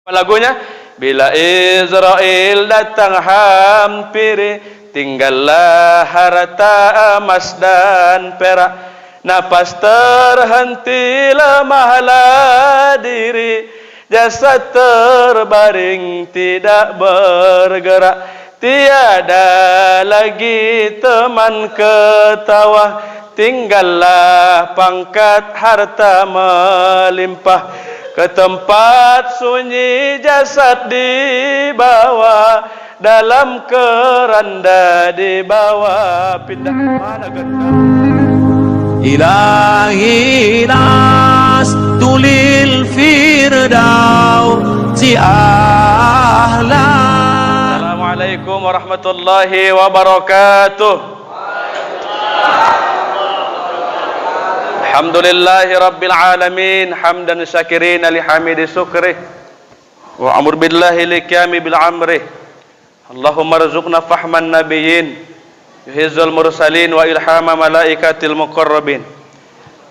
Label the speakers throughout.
Speaker 1: Lagunya, bila Israel datang hampir, tinggallah harta emas dan perak. Napas terhenti, lemahlah diri, jasad terbaring tidak bergerak. Tiada lagi teman ketawa, tinggallah pangkat harta melimpah. Ke tempat sunyi jasad dibawa, dalam keranda dibawa, pindah mana gentang.
Speaker 2: Ilahi nas tulil firdaus si ahla.
Speaker 1: Assalamualaikum warahmatullahi wabarakatuh. Alhamdulillahi rabbil alamin, hamdan syakirina lihamidi syukrih, wa amur billahi liqiyami bil amrih. Allahumma rzuqna fahman nabiyyin, yuhizzul mursalin, wa ilhama malaikatil muqarrabin.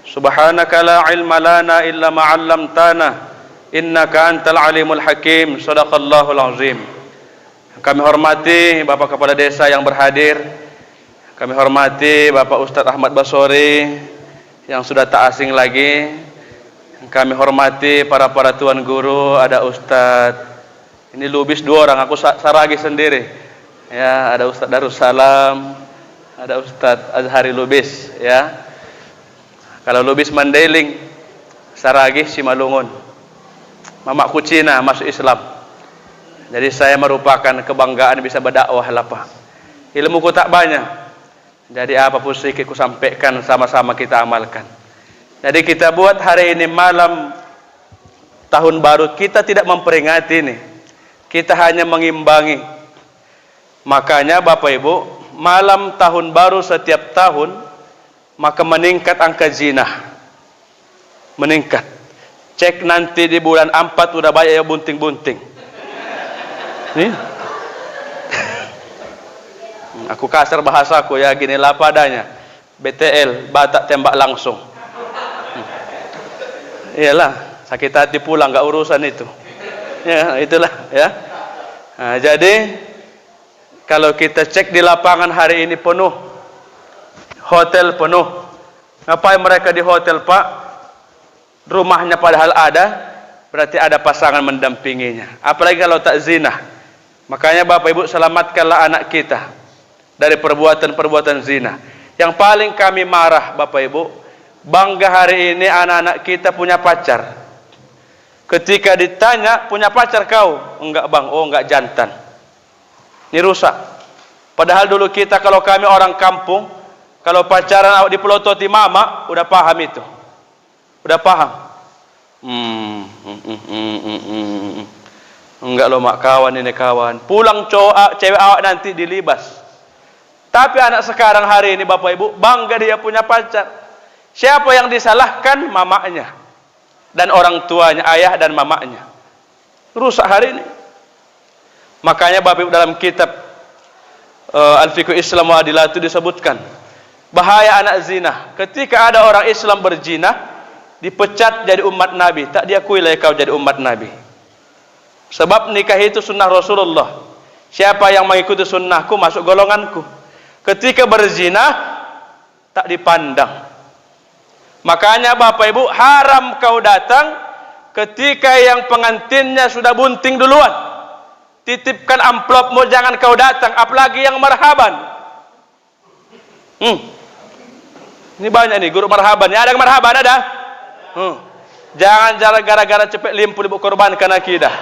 Speaker 1: Subhanaka la ilma lana illa ma 'allamtana, innaka antal alimul hakim. Shadaqallahul azim. Kami hormati Bapak Kepala Desa yang berhadir. Kami hormati Bapak Ustadz Ahmad Basori yang sudah tak asing lagi. Kami hormati para tuan guru, ada Ustadz, ini Lubis 2 orang, aku Saragi sendiri. Ya, ada Ustadz Darussalam, ada Ustadz Azhari Lubis, ya. Kalau Lubis Mandailing, Saragi Simalungun. Mamaku Cina masuk Islam. Jadi saya merupakan kebanggaan bisa berdakwah lah, Pak. Ilmuku tak banyak. Jadi apapun sedikit ku sampaikan, sama-sama kita amalkan. Jadi kita buat hari ini malam tahun baru, kita tidak memperingati ini, kita hanya mengimbangi. Makanya Bapak Ibu, malam tahun baru setiap tahun maka meningkat angka zina, meningkat. Cek nanti di bulan 4 udah banyak ya bunting-bunting. Nih, aku kasar bahasaku ya, gini lah padanya. BTL, batak tembak langsung. Iyalah, sakit hati pulang, nggak urusan itu. Ya, itulah ya. Nah, jadi kalau kita cek di lapangan hari ini penuh, hotel penuh. Ngapain mereka di hotel, Pak? Rumahnya padahal ada, berarti ada pasangan mendampinginya. Apalagi kalau tak zina. Makanya Bapak Ibu, selamatkanlah anak kita dari perbuatan-perbuatan zina. Yang paling kami marah Bapak Ibu, bangga hari ini anak-anak kita punya pacar. Ketika ditanya, punya pacar kau? Enggak bang, oh enggak, jantan. Ini rusak. Padahal dulu kita, kalau kami orang kampung, kalau pacaran dipelototi mama, udah paham itu. Udah paham. Enggak loh mak, kawan ini kawan. Pulang cowok, cewek awak nanti dilibas. Tapi anak sekarang hari ini Bapak Ibu, bangga dia punya pacar. Siapa yang disalahkan? Mamanya dan orang tuanya, ayah dan mamanya. Rusak hari ini. Makanya Bapak Ibu, dalam kitab Al-Fiqh Islam wa Adilatu disebutkan bahaya anak zina. Ketika ada orang Islam berzina, dipecat jadi umat Nabi, tak diakui lagi kau jadi umat Nabi. Sebab nikah itu sunnah Rasulullah. Siapa yang mengikuti sunnahku masuk golonganku. Ketika berzina tak dipandang. Makanya Bapak Ibu, haram kau datang ketika yang pengantinnya sudah bunting duluan. Titipkan amplopmu, jangan kau datang, apalagi yang marhaban. Ini banyak nih guru marhaban. Ya, ada yang marhaban ada? Jangan gara-gara cepet limpul ibu korbankan akidah.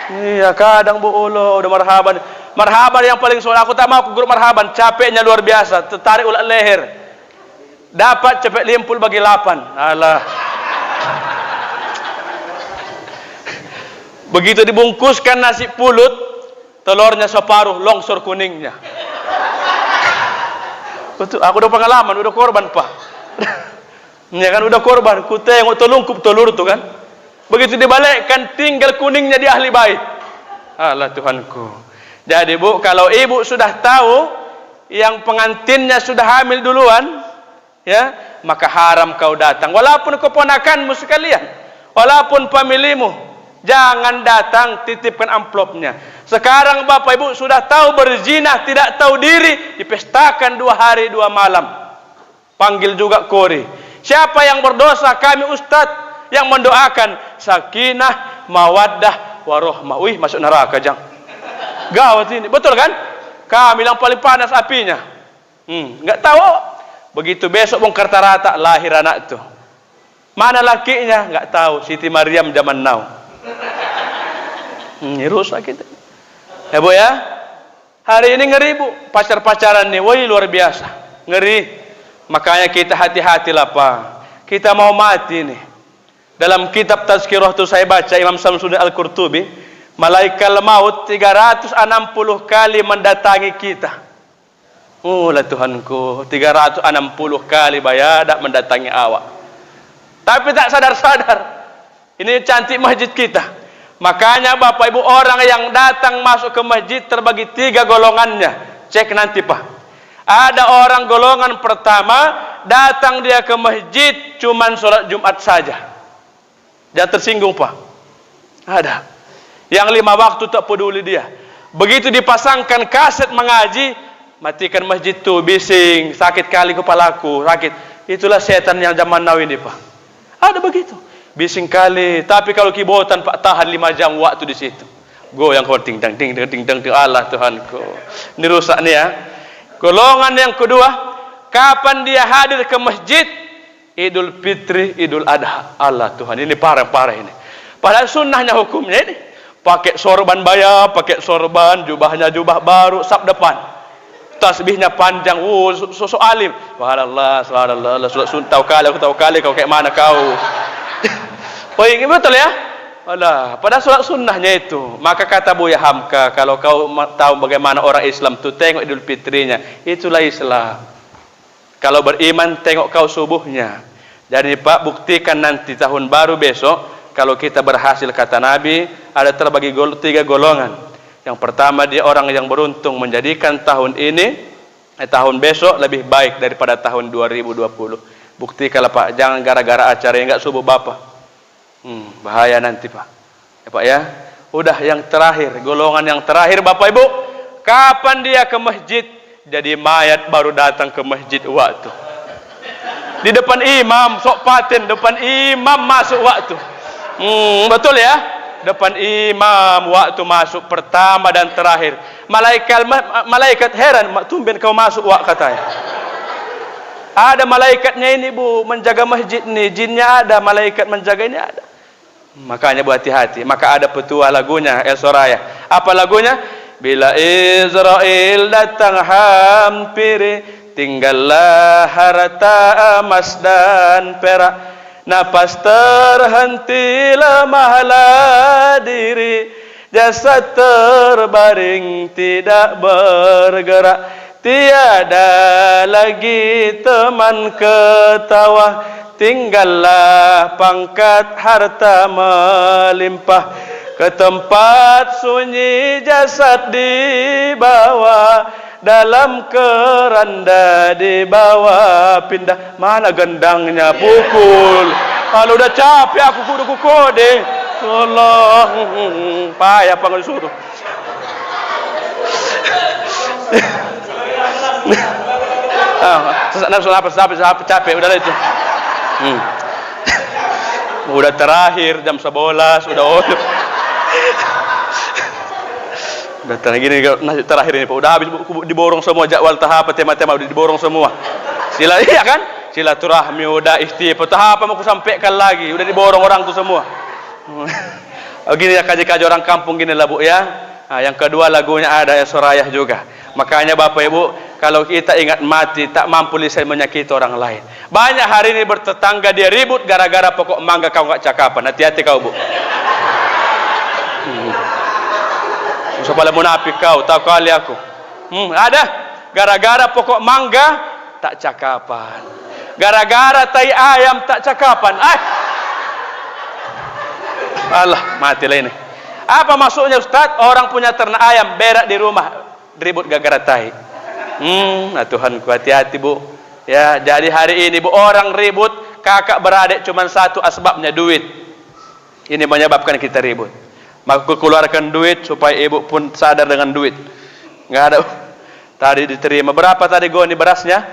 Speaker 1: Iya, kadang Bu ulo udah marhaban. Marhaban yang paling soal, aku tak mau ke grup marhaban, capeknya luar biasa, tertarik ulat leher. Dapat cepet limpul bagi 8. Alah. Begitu dibungkuskan nasi pulut, telurnya separuh, longsor kuningnya. Betul, aku udah pengalaman, udah korban, Pak. Ya kan, udah korban, ku tengok telungkup telur tuh kan. Begitu dibalikkan, tinggal kuningnya di ahli bait. Allah Tuhanku. Jadi Bu, kalau ibu sudah tahu yang pengantinnya sudah hamil duluan, ya, maka haram kau datang. Walaupun keponakanmu sekalian, walaupun familimu, Jangan datang titipkan amplopnya. Sekarang Bapak Ibu sudah tahu berzina, tidak tahu diri, dipestakan 2 hari 2 malam. Panggil juga kori. Siapa yang berdosa? Kami ustadz yang mendoakan sakinah, mawaddah, warohmah. Wih, masuk neraka jang. Gawat ini, betul kan? Kami yang paling panas apinya. Nggak tahu. Begitu besok bongkar rata lahir anak tuh. Mana lakinya? Nggak tahu. Siti Maryam zaman now. Ini rusak kita. Ya Bu ya. Hari ini ngeri Bu. Pacar-pacaran nih. Woi luar biasa. Ngeri. Makanya kita hati-hatilah Pak. Kita mau mati nih. Dalam kitab Tazkirah itu saya baca Imam Samsuddin Al-Qurtubi. Malaikat maut 360 kali mendatangi kita. Oh lah Tuhanku, 360 kali bayadak mendatangi awak. Tapi tak sadar-sadar. Ini cantik masjid kita. Makanya Bapak Ibu, orang yang datang masuk ke masjid terbagi 3 golongannya. Cek nanti Pak. Ada orang golongan pertama, datang dia ke masjid cuman sholat Jumat saja. Jangan tersinggung Pak. Ada. Yang 5 waktu tak peduli dia. Begitu dipasangkan kaset mengaji, matikan masjid tuh, bising, sakit kali kepalaku, sakit. Itulah setan yang zaman now ini Pak. Ada begitu. Bising kali, tapi kalau kibotan Pak tahan 5 jam waktu di situ. Goyang kau ting dang Allah Tuhanku. Ini rusak nih ya. Golongan yang kedua, kapan dia hadir ke masjid? Idul Fitri, Idul Adha. Allah Tuhan, ini parah ini. Padahal sunnahnya hukumnya ini. Pakai sorban bayar, pakai sorban, jubahnya jubah baru, sab depan. Tasbihnya panjang, sosok alim. Subhanallah, tahu kali kau kayak mana kau. Oh ini betul ya? Alah, pada sholat sunnahnya itu. Maka kata Buya Hamka, kalau kau tahu bagaimana orang Islam itu, tengok Idul Fitrinya. Itulah Islam. Kalau beriman, tengok kau subuhnya. Jadi Pak, buktikan nanti tahun baru besok. Kalau kita berhasil, kata Nabi, ada terbagi 3 golongan. Yang pertama, dia orang yang beruntung menjadikan tahun ini, tahun besok lebih baik daripada tahun 2020. Buktikanlah Pak, jangan gara-gara acara yang enggak subuh Bapak. Bahaya nanti Pak. Ya Pak ya. Udah yang terakhir, golongan yang terakhir Bapak Ibu, kapan dia ke masjid? Jadi mayat baru datang ke masjid waktu. Di depan imam, sok paten depan imam masuk waktu. Betul ya? Depan imam waktu masuk pertama dan terakhir. Malaikat heran, tumben kau masuk waktu katanya. Ada malaikatnya ini Bu, menjaga masjid nih. Jinnya ada, malaikat menjaga ini ada. Makanya Bu hati-hati. Maka ada petua lagunya El Soraya. Apa lagunya? Bila Israel datang hampir, tinggallah harta emas dan perak. Napas terhenti, lemahlah diri, jasad terbaring tidak bergerak. Tiada lagi teman ketawa, tinggallah pangkat harta melimpah. Ke tempat sunyi jasad dibawa, dalam keranda dibawa pindah. Mana gendangnya, pukul. Kalau udah capek aku kudu kode. Tolong, payah panggil suruh. Sampai capek udah itu. Udah terakhir jam 11 udah udah terakhir ini Pak, udah habis diborong semua jadwal tahap tema-tema udah diborong semua. Iya kan? Silaturahmi udah, istighfar tahap mau aku sampaikan lagi, udah diborong orang tuh semua. Gini ya kaji-kaji orang kampung gini lah Bu ya. Nah, yang kedua lagunya ada ya Soraya juga. Makanya Bapak Ibu, kalau kita ingat mati tak mampu lisan menyakiti orang lain. Banyak hari ini bertetangga dia ribut gara-gara pokok mangga kau nggak cakapan. Hati-hati kau Bu. Supaya munafik kau, tahu kali aku. Ada gara-gara pokok mangga tak cakapan. Gara-gara tai ayam tak cakapan. Allah, matilah ini. Apa maksudnya Ustaz? Orang punya ternak ayam berak di rumah, ribut gara-gara tai. Nah Tuhanku, hati-hati Bu. Ya, jadi hari ini Bu, orang ribut kakak beradik cuma satu asbabnya duit. Ini menyebabkan kita ribut. Maka keluarkan duit supaya ibu pun sadar dengan duit. Nggak ada. Tadi diterima. Berapa tadi goni berasnya?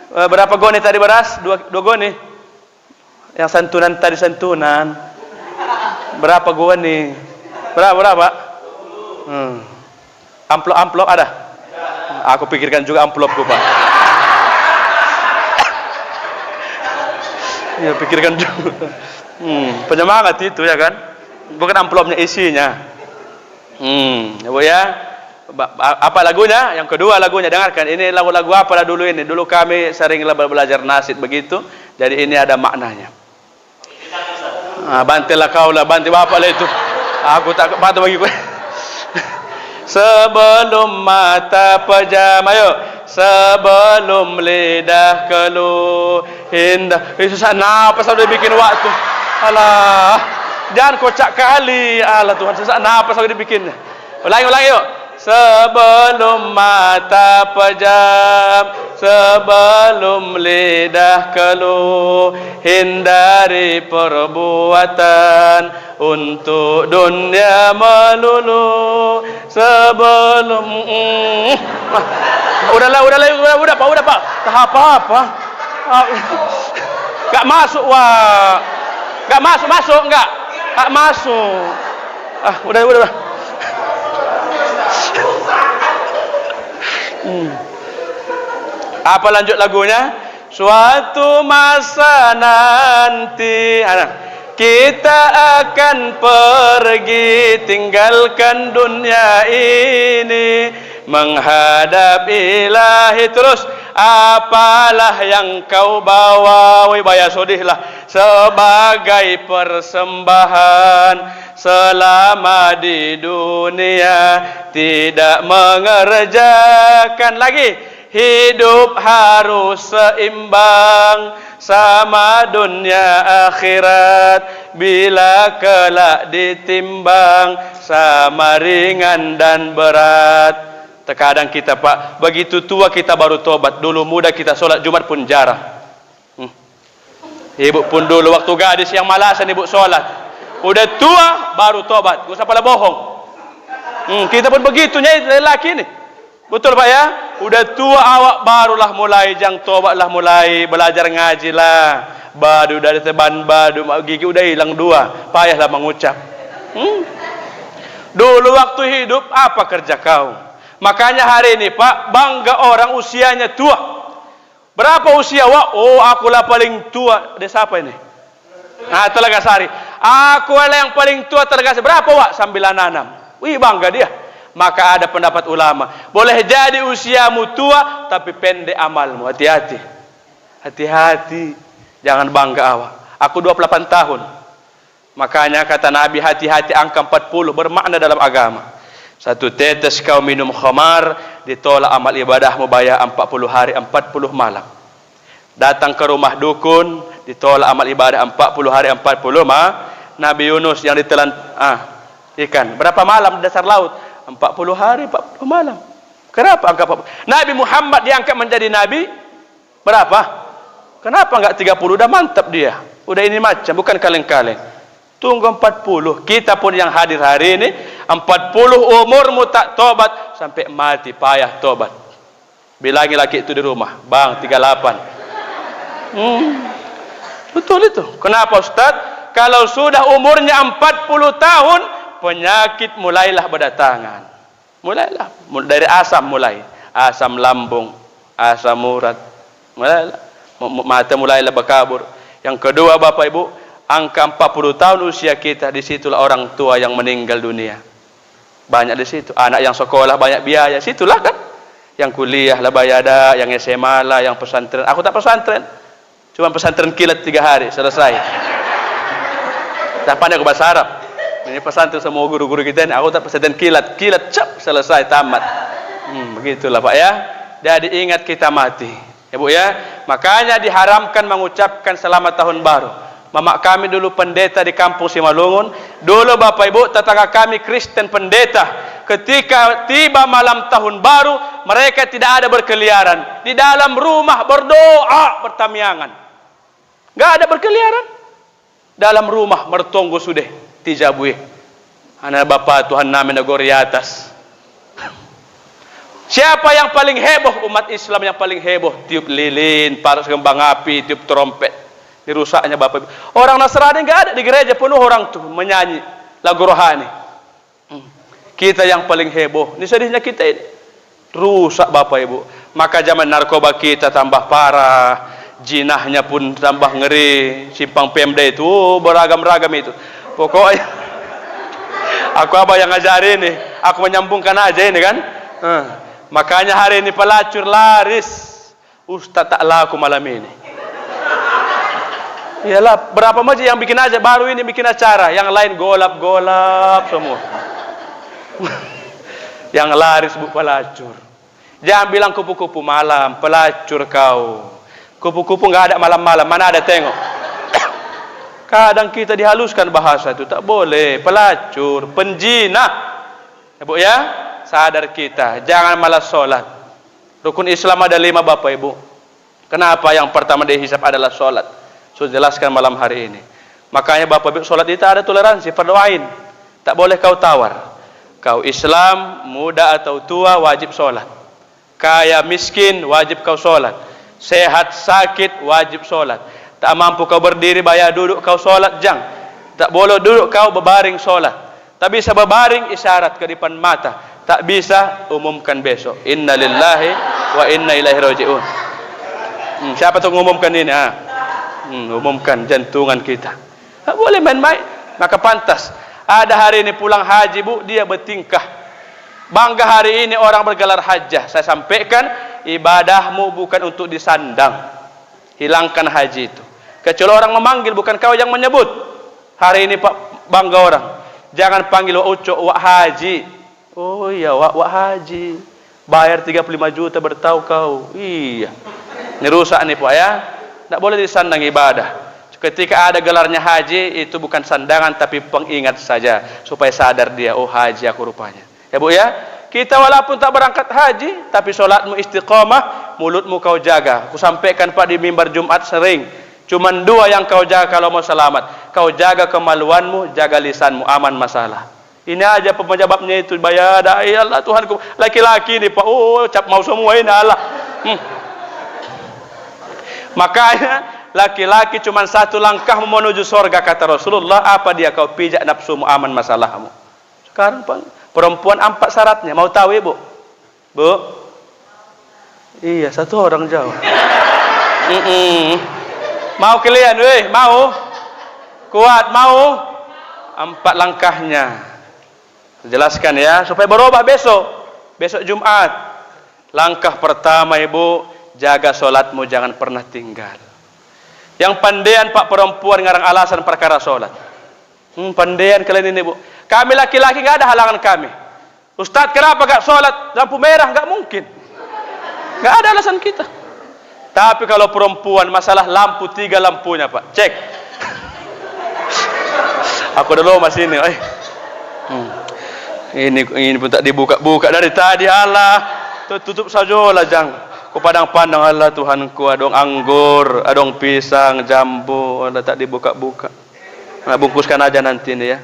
Speaker 1: Berapa goni tadi beras? Dua goni. Yang santunan tadi santunan. Berapa goni? Berapa? Amplop ada? Aku pikirkan juga amplopku, Pak. Ya, pikirkan juga. Penyemangat itu ya kan? Bukan amplopnya, isinya. Ya Bu ya. Apa lagunya? Yang kedua lagunya, dengarkan. Ini lagu-lagu apalah dulu ini. Dulu kami sering belajar nasid begitu. Jadi ini ada maknanya. Bantilah kau lah, banti bapak lah itu. Aku tak bantu bagi kau. Sebelum mata pejam, ayo. Sebelum lidah keluh indah. Susah napas udah bikin waktu. Alah, jangan kocak kali. Alah Tuhan, susah napas udah dibikin. Ulangi yuk. Sebelum mata pejam, sebelum lidah keluh, hindari perbuatan untuk dunia melulu. Sebelum udah Pak. Tak apa. Gak masuk wah. Gak masuk enggak? Gak masuk. Udah. Apa lanjut lagunya? Suatu masa nanti kita akan pergi tinggalkan dunia ini, menghadap ilahi. Terus apalah yang kau bawa, baya sodihlah, sebagai persembahan selama di dunia, tidak mengerjakan lagi. Hidup harus seimbang sama dunia akhirat, bila kelak ditimbang sama ringan dan berat. Terkadang kita Pak, begitu tua kita baru tobat. Dulu muda kita sholat Jumat pun jarang. Ibu pun dulu waktu gadis yang malasan ibu sholat. Udah tua baru tobat. Gak usah pada bohong. Kita pun begitu lelaki ini. Betul Pak ya? Udah tua awak barulah mulai jang tobatlah, mulai belajar ngaji lah. Badu dari teban badu, gigi udah hilang dua. Payahlah mengucap. Dulu waktu hidup apa kerja kau? Makanya hari ini Pak, bangga orang usianya tua. Berapa usia Wak? Oh, akulah paling tua. Desa apa ini? Telagasari. Akulah yang paling tua Telagasari. Berapa Wak? 96. Wih, bangga dia. Maka ada pendapat ulama, boleh jadi usiamu tua tapi pendek amalmu. Hati-hati. Hati-hati. Jangan bangga awak. Aku 28 tahun. Makanya kata Nabi, hati-hati angka 40 bermakna dalam agama. Satu tetes kau minum khamar, ditolak amal ibadahmu bayar 40 hari 40 malam. Datang ke rumah dukun, ditolak amal ibadah 40 hari 40 malam. Nabi Yunus yang ditelan ikan, berapa malam di dasar laut? 40 hari 40 malam. Kenapa angka 40? Nabi Muhammad diangkat menjadi nabi berapa? Kenapa enggak 30? Udah mantap dia. Udah ini macam, bukan kaleng-kaleng. Tunggu 40. Kita pun yang hadir hari ini 40 umurmu tak tobat sampai mati, payah tobat. Bilangi laki itu di rumah, Bang 38. Betul itu. Kenapa Ustaz? Kalau sudah umurnya 40 tahun, penyakit mulailah berdatangan. Mulailah dari asam, mulai asam lambung, asam urat, mulailah mata mulailah berkabur. Yang kedua Bapak Ibu, angka 40 tahun usia kita, disitulah orang tua yang meninggal dunia. Banyak di situ. Anak yang sekolah banyak biaya, situlah kan. Yang kuliah lah bayar ada, yang SMA lah, yang pesantren. Aku tak pesantren, cuma pesantren kilat 3 hari selesai. Tak pandai aku bahasa Arab. Ini pesantren semua guru-guru kita ini. Aku tak pesantren kilat cap selesai tamat. Begitulah Pak ya. Jadi ingat kita mati. Ya Bu ya. Makanya diharamkan mengucapkan selamat tahun baru. Mamak kami dulu pendeta di kampung Simalungun. Dulu Bapak Ibu tetangga kami Kristen pendeta. Ketika tiba malam tahun baru, mereka tidak ada berkeliaran. Di dalam rumah berdoa bertamiangan. Enggak ada berkeliaran. Dalam rumah mertonggo sudah tijabue. Anak bapak Tuhan namin negori atas. Siapa yang paling heboh? Umat Islam yang paling heboh. Tiup lilin, paras kembang api, tiup trompet. Dirusaknya bapak. Orang Nasrani nggak ada di gereja, penuh orang tuh menyanyi lagu rohani. Kita yang paling heboh. Ini sedihnya kita ini. Rusak bapak ibu. Maka zaman narkoba kita tambah parah. Jinahnya pun tambah ngeri. Simpang Pemda itu beragam-ragam itu. Pokoknya aku apa yang ngajarin nih? Aku menyambungkan aja ini kan. Makanya hari ini pelacur laris. Ustaz tak laku malam ini. Iyalah, berapa masjid yang bikin aja, baru ini bikin acara. Yang lain golap-golap semua. Yang laris bu pelacur. Jangan bilang kupu-kupu malam, pelacur kau. Kupu-kupu nggak ada malam-malam, mana ada tengok. Kadang kita dihaluskan bahasa itu, tak boleh. Pelacur, penjina. Ya bu ya, sadar kita. Jangan malas sholat. Rukun Islam ada 5 bapak ibu. Kenapa yang pertama dihisap adalah sholat? Sudah jelaskan malam hari ini. Makanya bapak ibu sholat itu ada toleransi, berdoain. Tak boleh kau tawar. Kau Islam, muda atau tua wajib sholat. Kaya miskin wajib kau sholat. Sehat sakit wajib sholat. Tak mampu kau berdiri bayar duduk kau sholat jang. Tak boleh duduk kau berbaring sholat. Tak bisa berbaring isyarat ke depan mata. Tak bisa umumkan besok. Inna lillahi wa inna ilaihi raji'un. Siapa tu mengumumkan ini? Umumkan jantungan kita. Tak boleh main-main. Maka pantas. Ada hari ini pulang haji bu, dia bertingkah. Bangga hari ini orang bergelar hajjah. Saya sampaikan, ibadahmu bukan untuk disandang. Hilangkan haji itu. Kecuali orang memanggil, bukan kau yang menyebut. Hari ini pak bangga orang. Jangan panggil wa ucok wa haji. Oh iya wa haji. Bayar 35 juta bertahu kau. Iya. Ini rusak nih pak ya. Tak boleh disandang ibadah. Ketika ada gelarnya haji, itu bukan sandangan tapi pengingat saja. Supaya sadar dia, oh haji aku rupanya. Ya bu ya. Kita walaupun tak berangkat haji, tapi sholatmu istiqamah, mulutmu kau jaga. Aku sampaikan pak di mimbar Jumat sering. Cuman 2 yang kau jaga kalau mau selamat. Kau jaga kemaluanmu, jaga lisanmu, aman masalah. Ini aja penyebabnya itu. Bayar ya Allah Tuhanku. Laki-laki ini pak, cap mau semua ini Allah. Makanya laki-laki cuma 1 langkah menuju surga kata Rasulullah. Apa dia? Kau pijak nafsumu, aman masalahmu. Sekarang pak, perempuan 4 syaratnya. Mau tahu ibu? Bu? Iya, 1 orang jawab. Mau kalian? Weh, mau? Kuat, mau? 4 langkahnya. Jelaskan ya, supaya berubah besok. Besok Jumat. Langkah pertama ibu, jaga sholatmu, jangan pernah tinggal. Yang pandean pak perempuan ngarang alasan perkara sholat. Pandean kalian ini bu. Kami laki-laki nggak ada halangan kami. Ustadz kenapa gak sholat lampu merah? Nggak mungkin. Nggak ada alasan kita. Tapi kalau perempuan masalah lampu 3 lampunya pak. Cek. Aku dulu masih ini. Ini pun tak dibuka-buka dari tadi. Allah tutup saja lah jang. Ku pandang-pandang Allah Tuhanku, adong anggur, adong pisang, jambu, Allah tak dibuka-buka. Nah, bungkuskan aja nanti ini ya.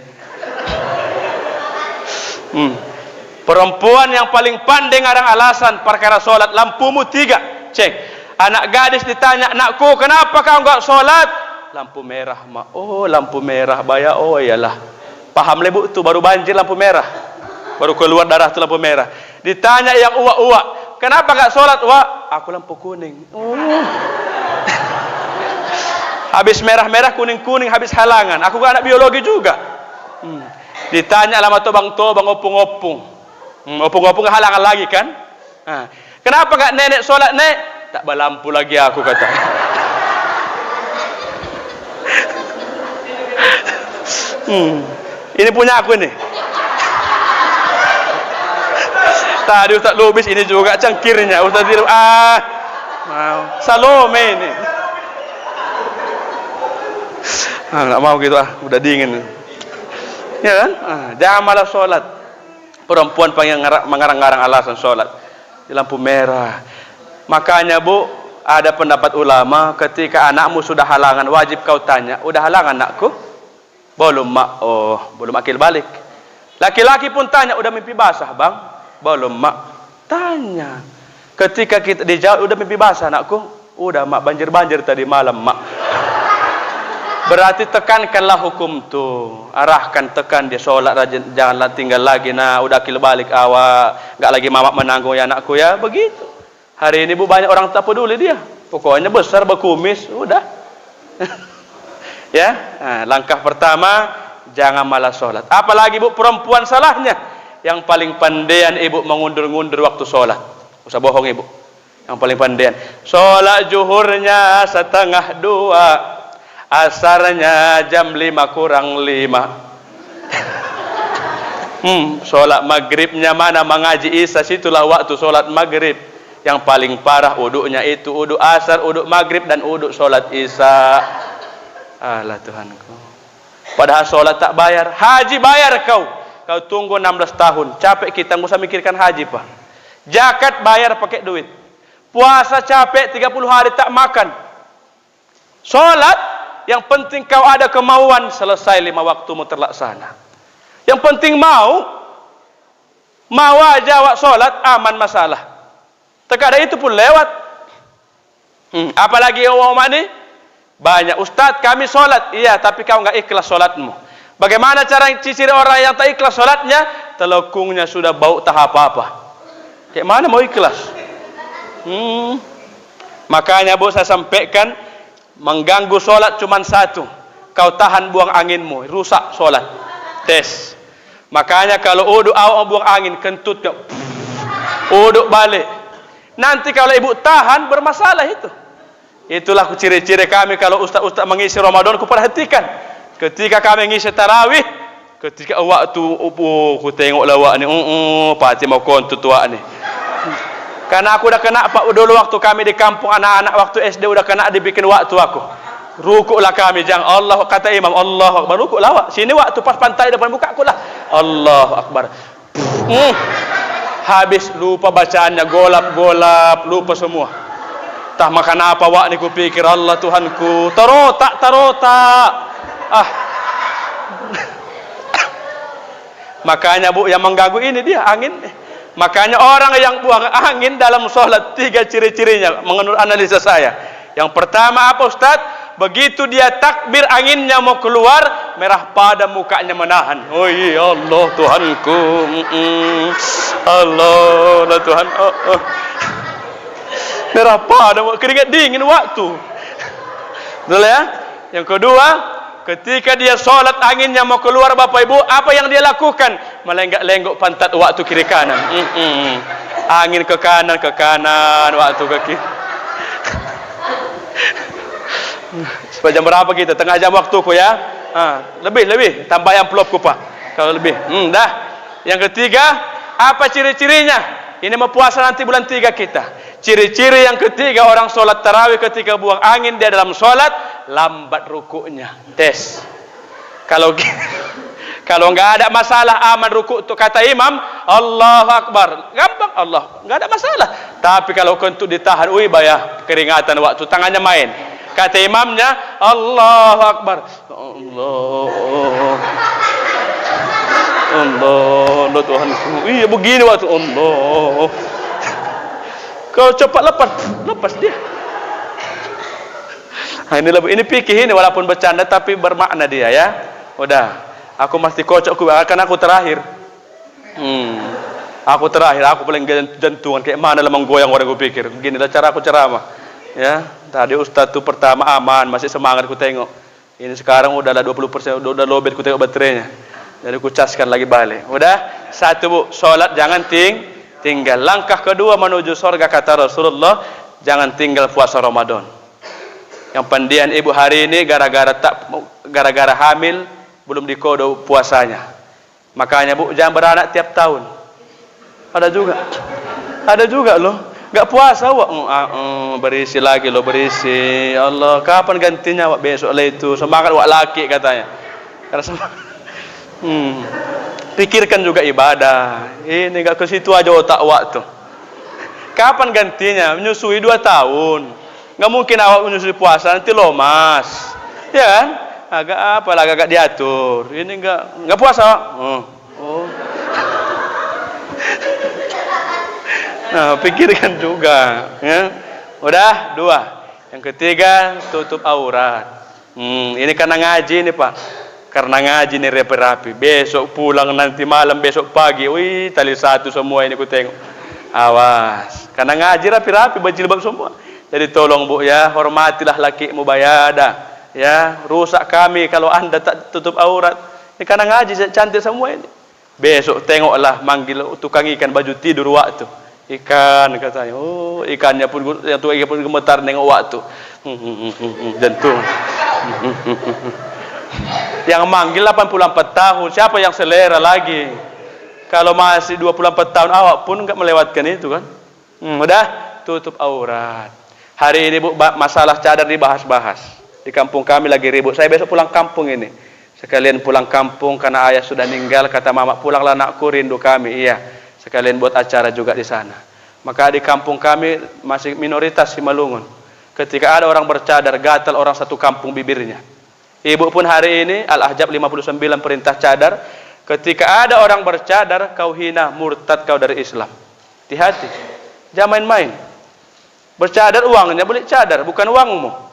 Speaker 1: Perempuan yang paling pandai ngarang alasan perkara sholat, lampumu 3. Cek. Anak gadis ditanya, anakku kenapa kau enggak sholat? Lampu merah mak. Oh lampu merah bayar. Oh iyalah. Paham lebu tu baru banjir lampu merah. Baru keluar darah tu lampu merah. Ditanya yang uak-uak. Kenapa enggak sholat? Wah, aku lampu kuning. Oh. Habis merah-merah, kuning-kuning, habis halangan. Aku kan anak biologi juga. Ditanya lama tobang-tobang, opung-opung. Opung-opung halangan lagi kan? Kenapa enggak nenek sholat nek? Tak berlampu lagi aku kata. Ini punya aku nih. Tadi Ustaz Lubis ini juga cangkirnya. Ustaz Dirib, mau Salome ini. Nggak mau gitu udah dingin. Ya kan? Jangan malah sholat. Perempuan pengen mengarang-arang alasan sholat di lampu merah. Makanya bu, ada pendapat ulama ketika anakmu sudah halangan wajib kau tanya, udah halangan anakku? Belum mak. Oh, belum akil balik. Laki-laki pun tanya, udah mimpi basah bang? Belum mak. Tanya. Ketika kita dijawab, udah mimpi basah anakku? Udah mak, banjir-banjir tadi malam mak. Berarti tekankanlah hukum tuh, arahkan, tekan dia sholat rajin, janganlah tinggal lagi. Nah, udah akil balik awak, nggak lagi mamak menanggung ya anakku ya, begitu. Hari ini bu banyak orang tak peduli dia, pokoknya besar berkumis, udah. Ya, nah, langkah pertama jangan malas sholat. Apalagi bu perempuan salahnya, yang paling pandaian ibu mengundur-ngundur waktu sholat. Usah bohong ibu, yang paling pandaian. Sholat zuhurnya 1:30. Asarnya jam 5 kurang 5. Sholat maghribnya mana mengaji isya, situlah waktu sholat maghrib. Yang paling parah uduknya itu uduk asar, uduk maghrib dan uduk sholat isya. Alah Tuhanku. Padahal sholat tak bayar, haji bayar kau. Kau tunggu 16 tahun, capek kita nggak usah mikirkan haji pak. Zakat bayar pakai duit. Puasa capek 30 hari tak makan. Sholat yang penting kau ada kemauan, selesai 5 waktumu terlaksana. Yang penting mau aja awak sholat, aman masalah. Terkadang itu pun lewat. Apalagi orang ini banyak, Ustadz kami sholat, iya tapi kau nggak ikhlas sholatmu. Bagaimana cara ciri orang yang tak ikhlas sholatnya? Telekungnya sudah bau tahap apa? Kayak mana mau ikhlas? Makanya bu saya sampaikan, mengganggu sholat cuma satu, kau tahan buang anginmu, rusak sholat. Tes. Makanya kalau uduk awak buang angin, kentut kau, uduk balik. Nanti kalau ibu tahan bermasalah itu. Itulah ciri-ciri kami kalau ustaz-ustaz mengisi Ramadan. Ku perhatikan ketika kami mengisi tarawih, ketika waktu ku tengok lawak ni, pati mau kontut tua ni. Karena aku udah kena pak, dulu waktu kami di kampung anak-anak waktu SD udah kena dibikin waktu aku. Rukuklah kami jangan Allah, kata imam Allah Akbar, rukuk lawak. Sini waktu pas pantai depan muka aku lah. Allah Akbar. Habis lupa bacaannya, golap-golap, lupa semua. Tah makan apa wak ni ku pikir, Allah Tuhanku, tarotak. Makanya bu yang mengganggu ini dia angin. Makanya orang yang buang angin dalam sholat 3 ciri-cirinya menurut analisa saya. Yang pertama apa Ustaz? Begitu dia takbir anginnya mau keluar, merah pada mukanya menahan. Oh iya Allah Tuhanku, Allah Tuhan, merah pada, keringat dingin waktu. Betul ya? Yang kedua, ketika dia sholat anginnya mau keluar Bapak Ibu, apa yang dia lakukan? Melenggak-lenggok pantat waktu kiri kanan. Angin ke kanan waktu ke kiri. Jam berapa kita? Tengah jam waktuku ya. Lebih tambah amplopku pak. Kalau lebih. Dah. Yang ketiga, apa ciri-cirinya? Ini mau puasa nanti bulan 3 kita. Ciri-ciri yang ketiga orang sholat tarawih ketika buang angin dia dalam sholat, lambat rukuknya. Tes. Kalau nggak ada masalah aman rukuk tuh kata imam Allahu Akbar, gampang Allah, nggak ada masalah. Tapi kalau kentut ditahan, bayar keringatan waktu tangannya main. Kata imamnya Allahu Akbar, Allah Tuhanku, iya begini waktu Allah. Kau cepat lepas dia. Ini fikih ini walaupun bercanda tapi bermakna dia ya. Udah, aku mesti kocok akan aku terakhir. Aku terakhir, aku paling jantungan kayak mana lah menggoyang orang gue pikir. Beginilah cara aku ceramah. Ya, tadi ustaz tuh pertama aman, masih semangat ku tengok. Ini sekarang udahlah 20%, udah lobet ku tengok baterainya. Jadi ku caskan lagi balik. Udah, satu bu, sholat jangan tinggal. Langkah kedua menuju surga kata Rasulullah, jangan tinggal puasa Ramadan. Yang pendian ibu hari ini gara-gara hamil belum dikodo puasanya. Makanya bu jangan beranak tiap tahun. Ada juga loh. Gak puasa wak, berisi lagi loh, berisi. Ya Allah, kapan gantinya wak besok lah itu? Semangat wak laki katanya. Karena pikirkan juga ibadah. Ini gak ke situ aja otak wak tuh. Kapan gantinya? Menyusui 2 tahun. Gak mungkin awak menyusui puasa nanti lomas. Ya kan? Agak apa lah, agak diatur. Ini enggak puasa. Oh. Nah, pikirkan juga, ya. Udah 2. Yang ketiga, tutup aurat. Ini karena ngaji nih Pak. Karena ngaji nih rapi-rapi. Besok pulang nanti malam, besok pagi, wih tali satu semua ini ku tengok. Awas. Karena ngaji rapi-rapi, berjilbab semua. Jadi tolong Bu ya, hormatilah lakimu bayada. Ya, rusak kami kalau Anda tak tutup aurat. Ini karena ngaji cantik semua ini. Besok tengoklah manggil tukang ikan baju tidur waktu. Ikan katanya. Oh, ikannya pun yang tukang ikan pun gemetar nengok waktu. Jantung. Yang manggil 84 tahun, siapa yang selera lagi? Kalau masih 24 tahun awak pun enggak melewatkan itu kan. Udah tutup aurat. Hari ini Bu, masalah cadar dibahas-bahas. Di kampung kami lagi ribut. Saya besok pulang kampung ini. Sekalian pulang kampung karena ayah sudah meninggal. Kata mama, pulanglah anakku, rindu kami. Iya. Sekalian buat acara juga di sana. Maka di kampung kami masih minoritas Simalungun. Ketika ada orang bercadar, gatal orang satu kampung bibirnya. Ibu pun hari ini Al-Ahzab 59 perintah cadar. Ketika ada orang bercadar, kau hina, murtad kau dari Islam. Hati-hati. Jangan main-main. Bercadar uangnya boleh cadar, bukan uangmu.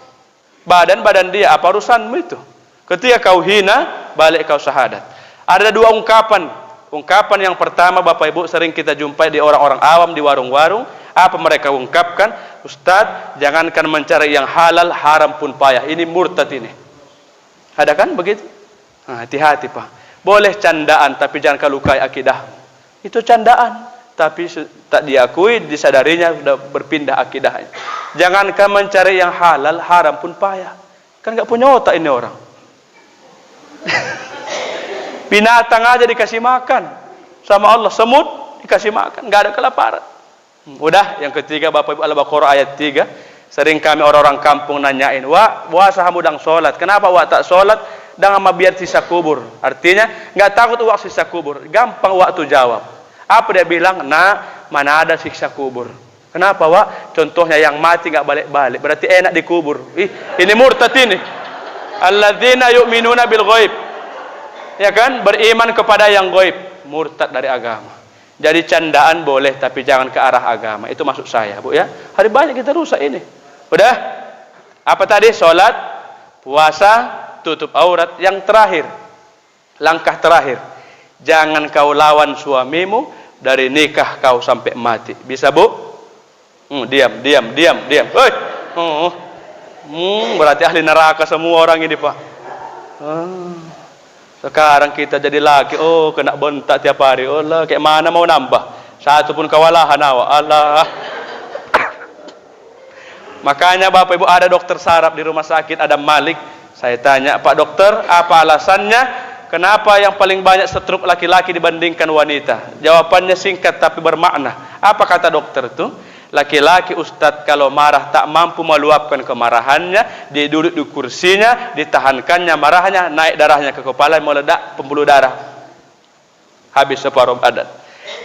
Speaker 1: Badan dia, apa urusanmu itu? Ketika kau hina, balik kau syahadat. Ada 2 ungkapan. Ungkapan yang pertama Bapak Ibu sering kita jumpai di orang-orang awam di warung-warung. Apa mereka ungkapkan? Ustaz, jangankan mencari yang halal, haram pun payah. Ini murtad ini. Ada kan begitu? Nah, hati-hati Pak. Boleh candaan tapi jangan kau lukai akidahmu. Itu candaan, tapi tak diakui, disadarinya sudah berpindah akidahnya. Jangankan mencari yang halal, haram pun payah. Kan enggak punya otak ini orang. Binatang aja dikasih makan sama Allah, semut dikasih makan, enggak ada kelaparan. Udah, yang ketiga Bapak Ibu, Al-Baqarah ayat 3. Sering kami orang-orang kampung nanyain, "Wah, puasa hamudang salat. Kenapa wak tak salat? Dan sama biar sisa kubur." Artinya enggak takut wak sisa kubur. Gampang waktu jawab. Apa dia bilang? Nah, mana ada siksa kubur. Kenapa Wak? Contohnya yang mati enggak balik-balik, berarti enak dikubur. Ini murtad ini. Alladzina yu'minuna bil ghaib. Ya kan? Beriman kepada yang gaib, murtad dari agama. Jadi candaan boleh tapi jangan ke arah agama. Itu maksud saya, Bu ya. Hari banyak kita rusak ini. Udah? Apa tadi? Salat, puasa, tutup aurat. Yang terakhir, langkah terakhir, jangan kau lawan suamimu dari nikah kau sampai mati. Bisa Bu? Diam. Hoi. Berarti ahli neraka semua orang ini Pak. Sekarang kita jadi laki, kena bentak tiap hari. Allah, kayak mana mau nambah? Satu pun kewalahan awak. Allah. Makanya Bapak Ibu, ada dokter saraf di rumah sakit Adam Malik. Saya tanya, Pak dokter, apa alasannya? Kenapa yang paling banyak stroke laki-laki dibandingkan wanita? Jawabannya singkat tapi bermakna. Apa kata dokter itu? Laki-laki Ustadz kalau marah tak mampu meluapkan kemarahannya, dia duduk di kursinya, ditahankannya marahnya, naik darahnya ke kepala, meledak pembuluh darah, habis separuh badan.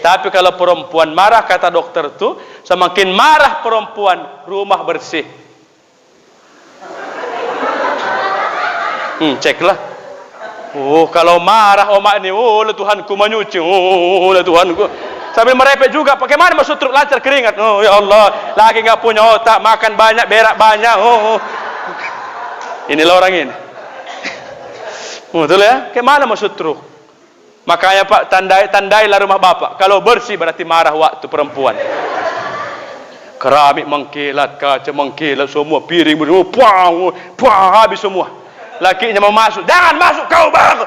Speaker 1: Tapi kalau perempuan marah, kata dokter itu, semakin marah perempuan, rumah bersih. Ceklah. Kalau marah omak ini, Tuhanku menyuci, Tuhanku. Sambil merepek juga, bagaimana masuk truk lancar keringat. Ya Allah, lagi nggak punya otak, makan banyak, berak banyak. Inilah orang ini. Betul ya? Bagaimana masuk truk? Makanya Pak, tandailah rumah Bapak. Kalau bersih berarti marah waktu perempuan. Keramik mengkilat, kaca mengkilat, semua piring berdua, puang, habis semua. Lakinya mau masuk, jangan masuk kau bang.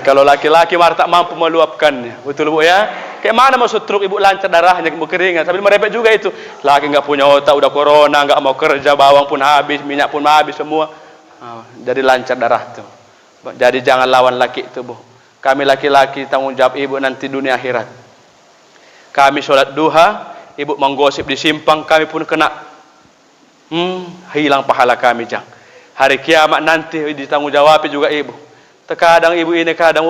Speaker 1: Kalau laki-laki marah tak mampu meluapkannya, betul Bu ya? Kayak mana masuk truk ibu lancar darahnya berkeringat sambil merepek juga itu. Laki nggak punya otak, udah corona, nggak mau kerja, bawang pun habis, minyak pun habis semua. Jadi lancar darah tuh. Jadi jangan lawan laki itu Bu. Kami laki-laki tanggung jawab ibu nanti dunia akhirat. Kami sholat duha, ibu menggosip di simpang, kami pun kena. Hilang pahala kami jang. Hari kiamat nanti ditanggung jawab juga ibu. Terkadang ibu ini kadang,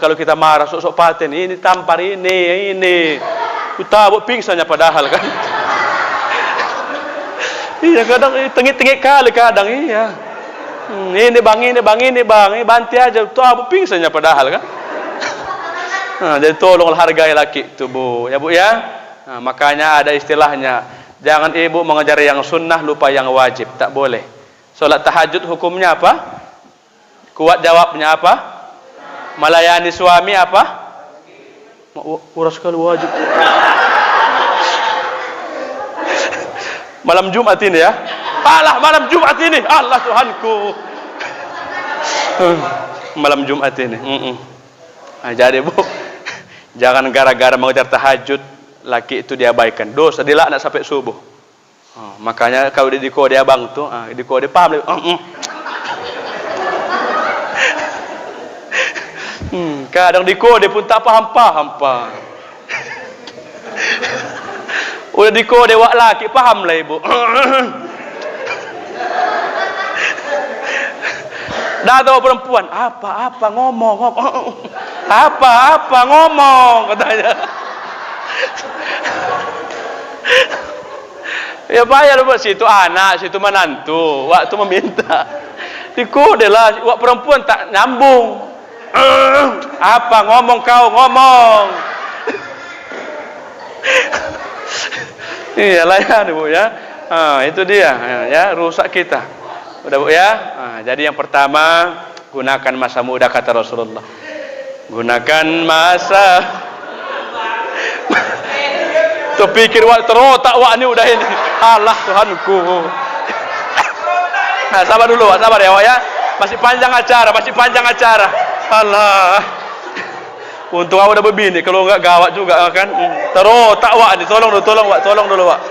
Speaker 1: kalau kita marah sok-sok paten, ini tampar ini. Ku tabuk pingsannya padahal kan. Iya kadang tengik-tengik kali kadang iya. Ini bang, banti aja. Tuh abu pingsannya padahal kan. Nah, jadi tolonglah hargai laki itu bu, ya bu ya. Nah, makanya ada istilahnya, jangan ibu mengejar yang sunnah lupa yang wajib, tak boleh. Sholat tahajud hukumnya apa? Kuat jawabnya apa? Melayani suami apa? Uras sekali wajib. Malam Jumat ini ya. Alah malam Jumat ini, Allah Tuhanku. Malam Jumat ini. Nah, jadi bu, jangan gara-gara mengejar tahajud laki itu diabaikan. Dosa dilaknat sampai subuh. Makanya kalau di kode abang tuh, di kode paham. Kadang di kode pun tak paham-paham pak. Udah di kode wak laki paham lah ibu. Dah tahu perempuan apa ngomong apa ngomong katanya. Ya bayar buat situ anak, situ menantu, waktu meminta. Di kode lah, wak perempuan tak nyambung. Apa ngomong kau ngomong. Iyalah ya bu ya. Itu dia ya rusak kita. Udah bu ya. Jadi yang pertama gunakan masa muda kata Rasulullah. Gunakan masa. Tuh pikir wak terotak wak ini udah ini. Allah Tuhanku. Nah sabar dulu wak, sabar ya wak ya. Masih panjang acara. Allah. Untung aku udah berbini, kalau enggak gawat juga kan. Terotak wak ini, tolong dulu wak.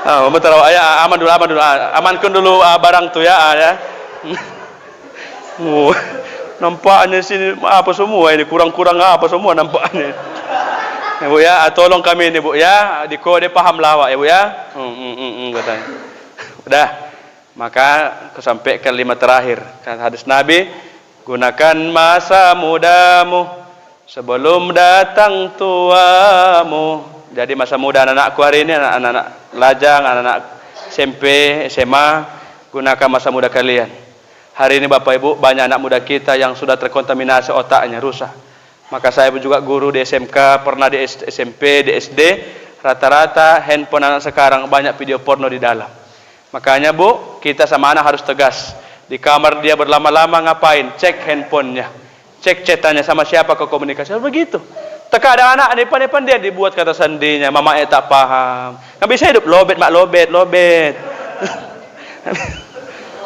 Speaker 1: Bentar wak ya, aman dulu. Amankan dulu barang tuh ya. Nampaknya sini apa semua ini, kurang apa semua nampaknya. Ya bu ya, tolong kami ini bu ya, di kode paham lawak ya bu ya. Katanya. Udah, maka kesampai kalimat terakhir kata hadis Nabi, gunakan masa mudamu sebelum datang tuamu. Jadi masa muda anak-anakku hari ini, anak-anak lajang, anak-anak SMP, SMA, gunakan masa muda kalian. Hari ini Bapak Ibu, banyak anak muda kita yang sudah terkontaminasi otaknya, rusak. Maka saya juga guru di SMK, pernah di SMP, di SD, rata-rata handphone anak sekarang banyak video porno di dalam. Makanya Bu, kita sama anak harus tegas. Di kamar dia berlama-lama ngapain? Cek handphonenya, cek chatannya sama siapa ke komunikasi. Begitu. Terkadang anak depan dia dibuat kata sandinya, mamanya tak paham. Nggak bisa hidup lobet.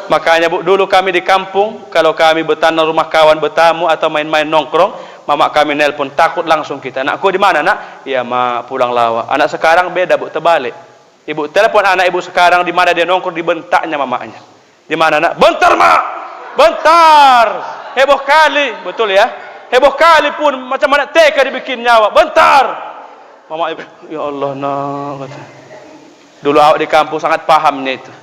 Speaker 1: Makanya Bu, dulu kami di kampung, kalau kami bertanam rumah kawan bertamu atau main-main nongkrong, mama kami nelpon, takut langsung kita. Anakku di mana nak? Iya mak, pulang lawak. Anak sekarang beda Bu, terbalik. Ibu telepon anak ibu sekarang di mana dia nongkrong, dibentaknya mamanya. Di mana nak? Bentar mak, bentar. Heboh kali, betul ya? Heboh kali pun macam mana teka dibikin nyawa. Bentar. Mama ibu, ya Allah nak. Dulu awak di kampung sangat pahamnya itu.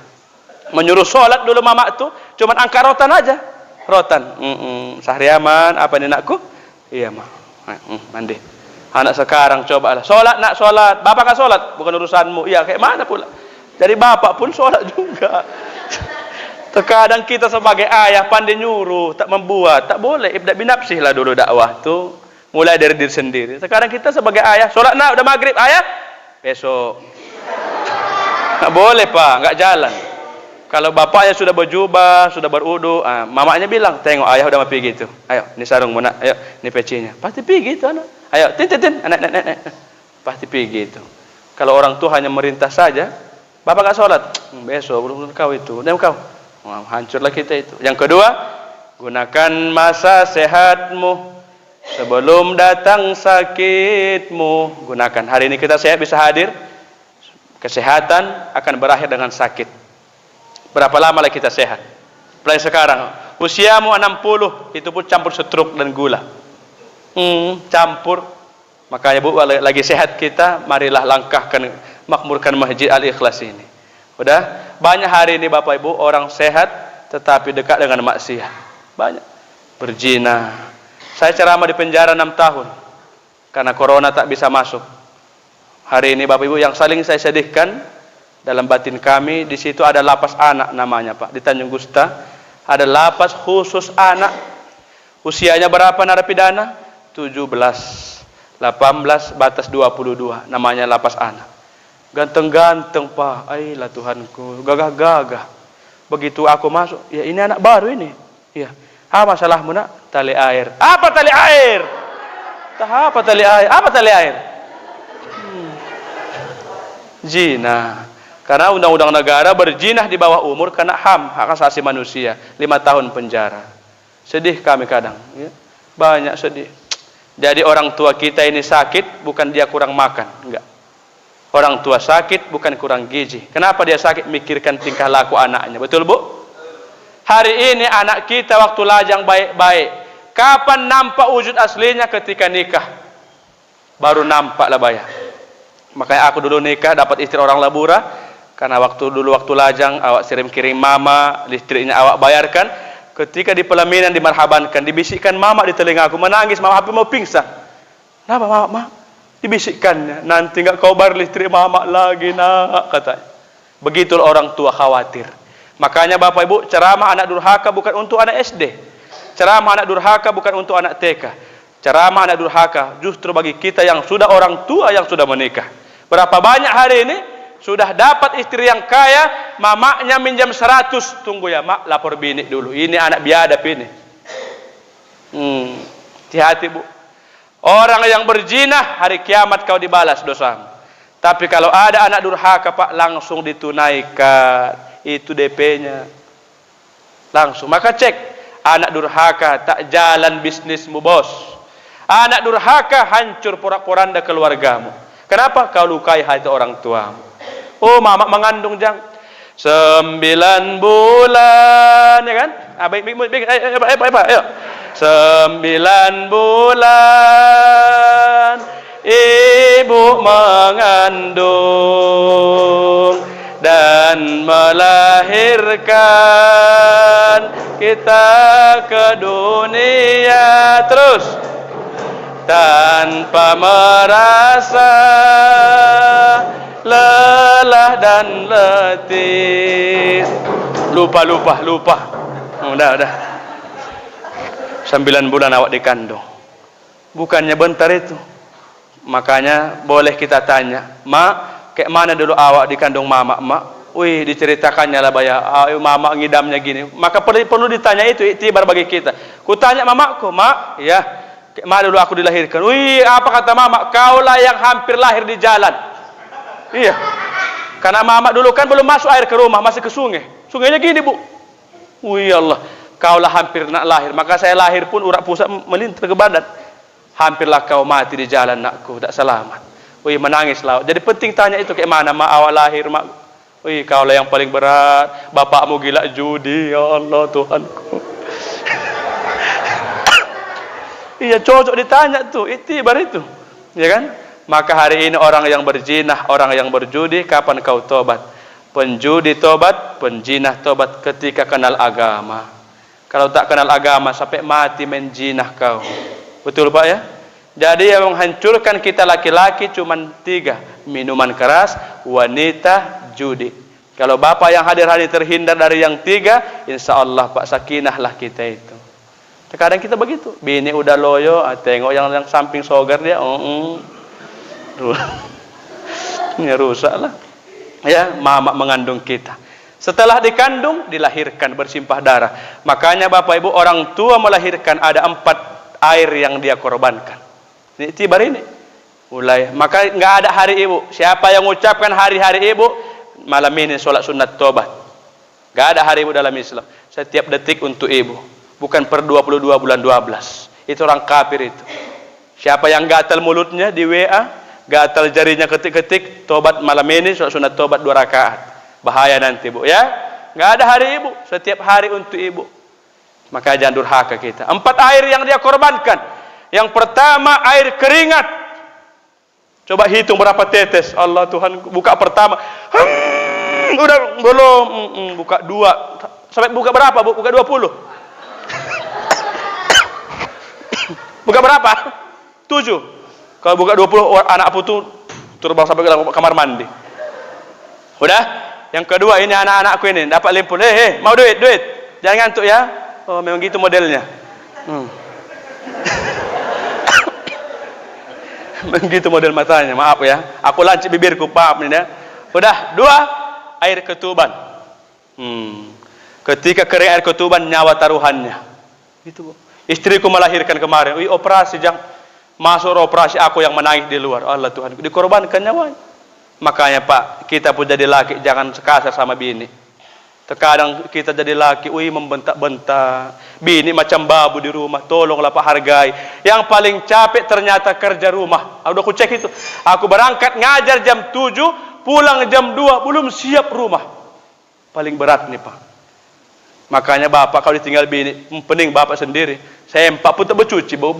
Speaker 1: Menyuruh sholat dulu mama itu, cuman angkat rotan aja. Rotan. Sahri aman, apa ini nakku? Iya mak. Mandi. Anak sekarang coba lah. Sholat nak sholat. Bapak nggak sholat, bukan urusanmu. Iya kayak mana pula. Jadi bapak pun sholat juga. Terkadang kita sebagai ayah pandai nyuruh, tak membuat, tak boleh. Ibda binapsih lah dulu dakwah tuh. Mulai dari diri sendiri. Sekarang kita sebagai ayah, sholat nak udah maghrib ayah, besok. Nggak boleh pak, nggak jalan. Kalau bapaknya sudah berjubah, sudah berudu, mamanya bilang, tengok ayah udah mau pergi itu. Ayo, ini sarungmu nak, ayo, ini pecinya. Pasti pergi itu anak. Ayo, tin, anak. Pasti pergi itu. Kalau orang tua hanya merintah saja, bapak nggak sholat, besok belum kau itu, dan kau. Hancurlah kita itu. Yang kedua, gunakan masa sehatmu sebelum datang sakitmu. Gunakan. Hari ini kita sehat bisa hadir. Kesehatan akan berakhir dengan sakit. Berapa lama lagi kita sehat? Apalagi sekarang, usiamu 60, itu pun campur stroke dan gula. Campur. Makanya Bu, lagi sehat kita, marilah langkahkan, makmurkan Masjid Al-Ikhlas ini. Udah banyak hari ini Bapak Ibu orang sehat tetapi dekat dengan maksiat. Banyak berzina. Saya ceramah di penjara 6 tahun karena corona tak bisa masuk. Hari ini Bapak Ibu yang saling saya sedihkan, Dalam batin kami di situ ada lapas anak namanya Pak. Di Tanjung Gusta ada lapas khusus anak. Usianya berapa narapidana? 17, 18, batas 22. Namanya lapas anak. Ganteng-ganteng Pak. Ailah Tuhanku, gagah-gagah. Begitu aku masuk, ya ini anak baru ini. Ya. Apa masalahmu nak? Tali air. Apa tali air? Apa tali air? Apa tali air? Zina. Karena undang-undang negara berzina di bawah umur kena HAM, hak asasi manusia, 5 tahun penjara. Sedih kami kadang, ya. Banyak sedih. Jadi orang tua kita ini sakit bukan dia kurang makan, enggak. Orang tua sakit bukan kurang gizi. Kenapa dia sakit? Mikirkan tingkah laku anaknya. Betul Bu? Hari ini anak kita waktu lajang baik-baik. Kapan nampak wujud aslinya? Ketika nikah. Baru nampak lah bayar. Makanya aku dulu nikah dapat istri orang Labura. Karena waktu lajang awak kirim mama, listriknya awak bayarkan. Ketika di pelaminan dimarhabankan, dibisikkan mama di telinga aku, menangis, mama hampir mau pingsan. Kenapa mama? Dibisikkannya, nanti enggak kau bayar listrik mama lagi nak, katanya. Begitu orang tua khawatir. Makanya Bapak Ibu, ceramah anak durhaka bukan untuk anak SD. Ceramah anak durhaka bukan untuk anak TK. Ceramah anak durhaka justru bagi kita yang sudah orang tua yang sudah menikah. Berapa banyak hari ini sudah dapat istri yang kaya, mamaknya minjam 100. Tunggu ya mak, lapor bini dulu. Ini anak biadab ini. Hati-hati Bu. Orang yang berzina, hari kiamat kau dibalas dosamu. Tapi kalau ada anak durhaka Pak, langsung ditunaikan. Itu DP-nya. Langsung. Maka cek. Anak durhaka, tak jalan bisnismu bos. Anak durhaka, hancur porak-poranda keluargamu. Kenapa? Kau lukai hati orang tuamu. Oh, mama mengandung jang 9 bulan, ya kan? Ayo. 9 bulan ibu mengandung dan melahirkan kita ke dunia terus tanpa merasa lelah dan letih. Lupa. Udah. 9 bulan awak dikandung. Bukannya bentar itu. Makanya boleh kita tanya, mak, kayak mana dulu awak dikandung mama, mak? Wih, diceritakannya lah bayar. Mama ngidamnya gini. Maka perlu ditanya itu, iktibar bagi kita. Ku tanya mamaku, mak, ya, kayak mana dulu aku dilahirkan? Wih, apa kata mama? Kaulah yang hampir lahir di jalan. Iya, karena mama dulu kan belum masuk air ke rumah, masih ke sungai. Sungainya gini Bu. Wih Allah, kaulah hampir nak lahir. Maka saya lahir pun urat pusat melintir ke badan. Hampirlah kau mati di jalan nakku, tak selamat. Wih, menangis lah. Jadi penting tanya itu kayak mana mak awal lahir mak. Wih, kaulah yang paling berat. Bapakmu gila judi, ya Allah Tuhanku. Iya, cocok ditanya tuh, itibar itu, ya kan? Maka hari ini orang yang berzinah, orang yang berjudi, kapan kau tobat? Penjudi tobat, penjinah tobat ketika kenal agama. Kalau tak kenal agama sampai mati menjinah kau. Betul Pak ya? Jadi yang menghancurkan kita laki-laki cuma 3. Minuman keras, wanita, judi. Kalau Bapak yang hadir hari terhindar dari yang 3, insya Allah Pak, sakinahlah kita itu. Terkadang kita begitu. Bini udah loyo, tengok yang samping sogar dia, ya rusak lah. Ya, mama mengandung kita. Setelah dikandung, dilahirkan bersimpah darah. Makanya Bapak Ibu, orang tua melahirkan ada 4 air yang dia korbankan. Ini tibar ini. Mulai. Maka nggak ada hari ibu. Siapa yang mengucapkan hari-hari ibu, malam ini sholat sunat tobat. Nggak ada hari ibu dalam Islam. Setiap detik untuk ibu. Bukan per 22 bulan 12. Itu orang kafir itu. Siapa yang gatal mulutnya di WA, gatal jarinya ketik-ketik, tobat malam ini sholat sunat tobat 2 rakaat. Bahaya nanti Bu ya. Nggak ada hari ibu, setiap hari untuk ibu. Maka jangan durhaka kita. 4 air yang dia korbankan. Yang pertama air keringat. Coba hitung berapa tetes. Allah Tuhan, buka pertama. Udah belum. Buka 2. Sampai buka berapa Bu? Buka 20. Buka berapa? 7. Kalau buka 20 anak putu terbang sampai ke kamar mandi. Udah? Yang kedua ini anak-anakku ini dapat limpun. Mau duit. Jangan ngantuk ya. Oh, memang gitu modelnya. Begitu model matanya, maaf ya. Aku lancip bibirku, maaf nih ya. Udah, 2, air ketuban. Ketika kering air ketuban, nyawa taruhannya. Gitu, Bu. Istriku melahirkan kemarin. Operasi, masuk operasi, aku yang menangis di luar. Allah Tuhan, dikorbankan nyawanya. Makanya Pak, kita pun jadi laki, jangan sekasar sama bini. Terkadang kita jadi laki, membentak-bentak. Bini macam babu di rumah, tolonglah Pak hargai. Yang paling capek ternyata kerja rumah. Udah aku cek itu. Aku berangkat ngajar jam 7, pulang jam 2, belum siap rumah. Paling berat nih Pak. Makanya Bapak kalau ditinggal bini, pening Bapak sendiri. Sempak pun tak bercuci, bau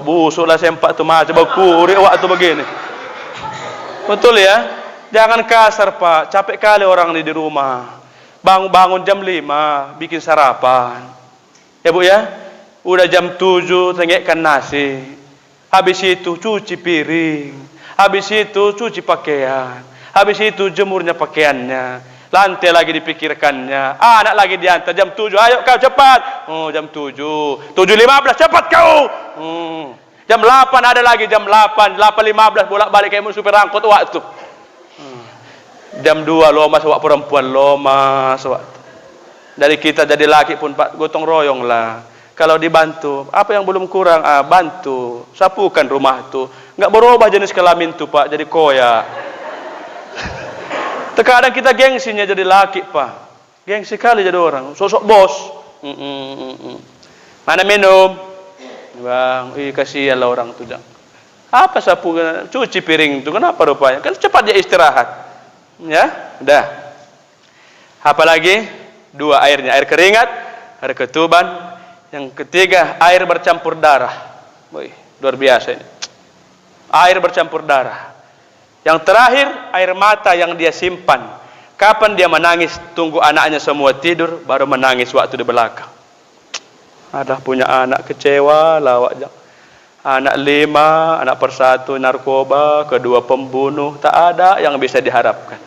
Speaker 1: busuk lah sempak tu macam bau kuri waktu begini. Betul ya? Jangan kasar Pak, capek kali orang ini di rumah. Bangun jam 5, bikin sarapan. Ya Bu ya, udah jam 7 tengekkan nasi. Habis itu cuci piring. Habis itu cuci pakaian. Habis itu jemurnya pakaiannya. Lantai lagi dipikirkannya. Anak lagi diantar jam 7, ayo kau cepat. Jam 7, 7.15 cepat kau. Jam 8 ada lagi, jam 8, 8.15 bolak-balik kayak supir angkut waktu. Jam 2 lomas wak perempuan lomas wak. Dari kita jadi laki pun Pak, gotong royong lah. Kalau dibantu, apa yang belum kurang, bantu. Sapukan rumah tuh. Nggak berubah jenis kelamin tuh Pak, jadi koyak. Terkadang kita gengsinya jadi laki Pak. Gengsi kali jadi orang, sosok bos. Mana minum? Bang, kasihan lah orang tuh. Apa sapu, cuci piring itu, kenapa rupanya? Kan cepat dia istirahat. Ya, udah. Apalagi 2 airnya, air keringat, air ketuban. Yang ketiga, air bercampur darah. Wih, luar biasa ini. Air bercampur darah. Yang terakhir, air mata yang dia simpan. Kapan dia menangis? Tunggu anaknya semua tidur, baru menangis waktu di belakang. Ada punya anak kecewa, lawak. Anak 5, anak persatu narkoba, kedua pembunuh, tak ada yang bisa diharapkan.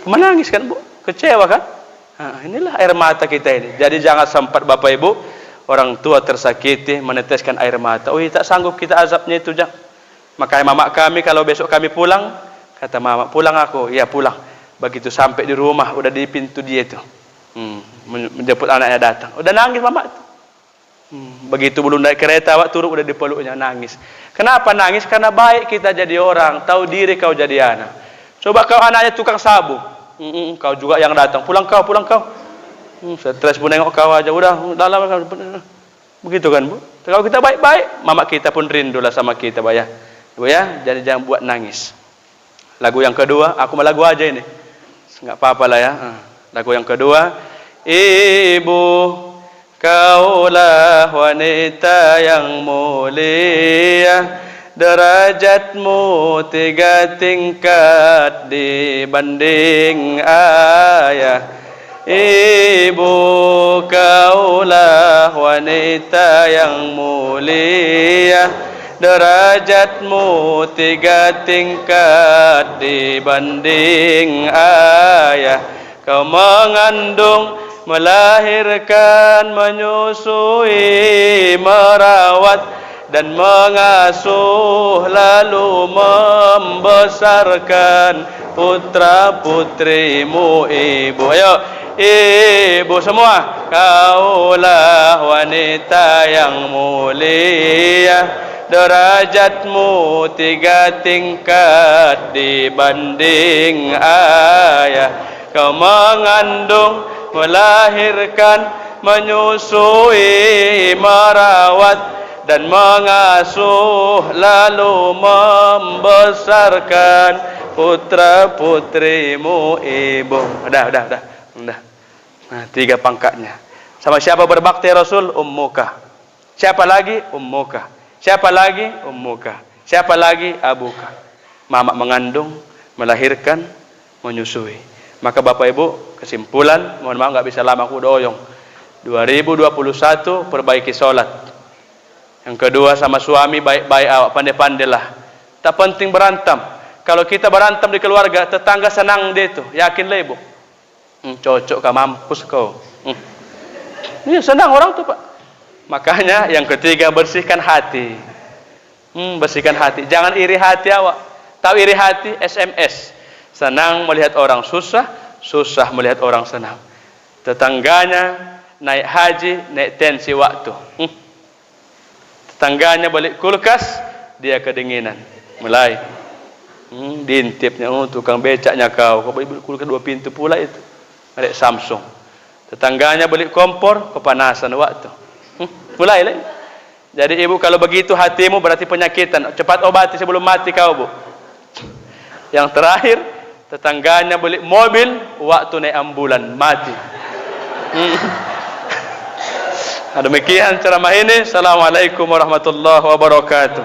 Speaker 1: Menangis kan Bu, kecewa kan? Inilah air mata kita ini. Jadi jangan sempat Bapak Ibu, orang tua tersakiti meneteskan air mata. Tak sanggup kita azabnya itu Makanya mama kami kalau besok kami pulang, kata mama, pulang aku, ya pulang. Begitu sampai di rumah, udah di pintu dia itu, menjemput anaknya datang, udah nangis mama itu. Begitu belum naik kereta, turun udah dipeluknya nangis. Kenapa nangis? Karena baik kita jadi orang, tahu diri kau jadi anak. Coba kau anaknya tukang sabu, kau juga yang datang, pulang kau. Stres pun nengok kau aja, udah lama. Begitu kan Bu? Kalau kita baik-baik, mama kita pun rindulah sama kita, Bu ya. Jadi jangan buat nangis. Lagu yang kedua, aku mau lagu aja ini, nggak apa-apa lah ya. Lagu yang kedua, Ibu, kaulah wanita yang mulia, derajatmu 3 tingkat dibanding ayah. Ibu, kaulah wanita yang mulia, derajatmu 3 tingkat dibanding ayah. Kau mengandung, melahirkan, menyusui, merawat dan mengasuh, lalu membesarkan putra putrimu Ibu. Ayo Ibu semua, kaulah wanita yang mulia, derajatmu 3 tingkat dibanding ayah. Kau mengandung, melahirkan, menyusui, merawat dan mengasuh, lalu membesarkan putra putrimu Ibu. Udah. Nah, 3 pangkatnya. Sama siapa berbakti Rasul? Ummuka. Siapa lagi? Ummuka. Siapa lagi? Ummuka. Siapa lagi? Abuka. Mama mengandung, melahirkan, menyusui. Maka Bapak Ibu, kesimpulan, mohon maaf nggak bisa lama aku doyong. 2021 perbaiki sholat. Yang kedua, sama suami baik-baik awak, pandai-pandailah Tak penting berantem. Kalau kita berantem di keluarga, tetangga senang dia itu. Yakinlah ibu. Cocok kah, mampus kau. Ini senang orang tuh, Pak. Makanya yang ketiga, bersihkan hati. Bersihkan hati. Jangan iri hati awak. Tahu iri hati? SMS. Senang melihat orang susah, susah melihat orang senang. Tetangganya naik haji, naik tensi waktu. Tetangganya balik kulkas, dia kedinginan. Mulai diintipnya, tukang becaknya kau beli kulkas 2 pintu pula itu. Ada Samsung. Tetangganya beli kompor, kepanasan waktu. Mulai lah. Jadi ibu, kalau begitu hatimu berarti penyakitan. Cepat obati sebelum mati kau, Bu. Yang terakhir, tetangganya beli mobil, waktu naik ambulan mati. Demikian ceramah ini. Assalamualaikum warahmatullahi wabarakatuh.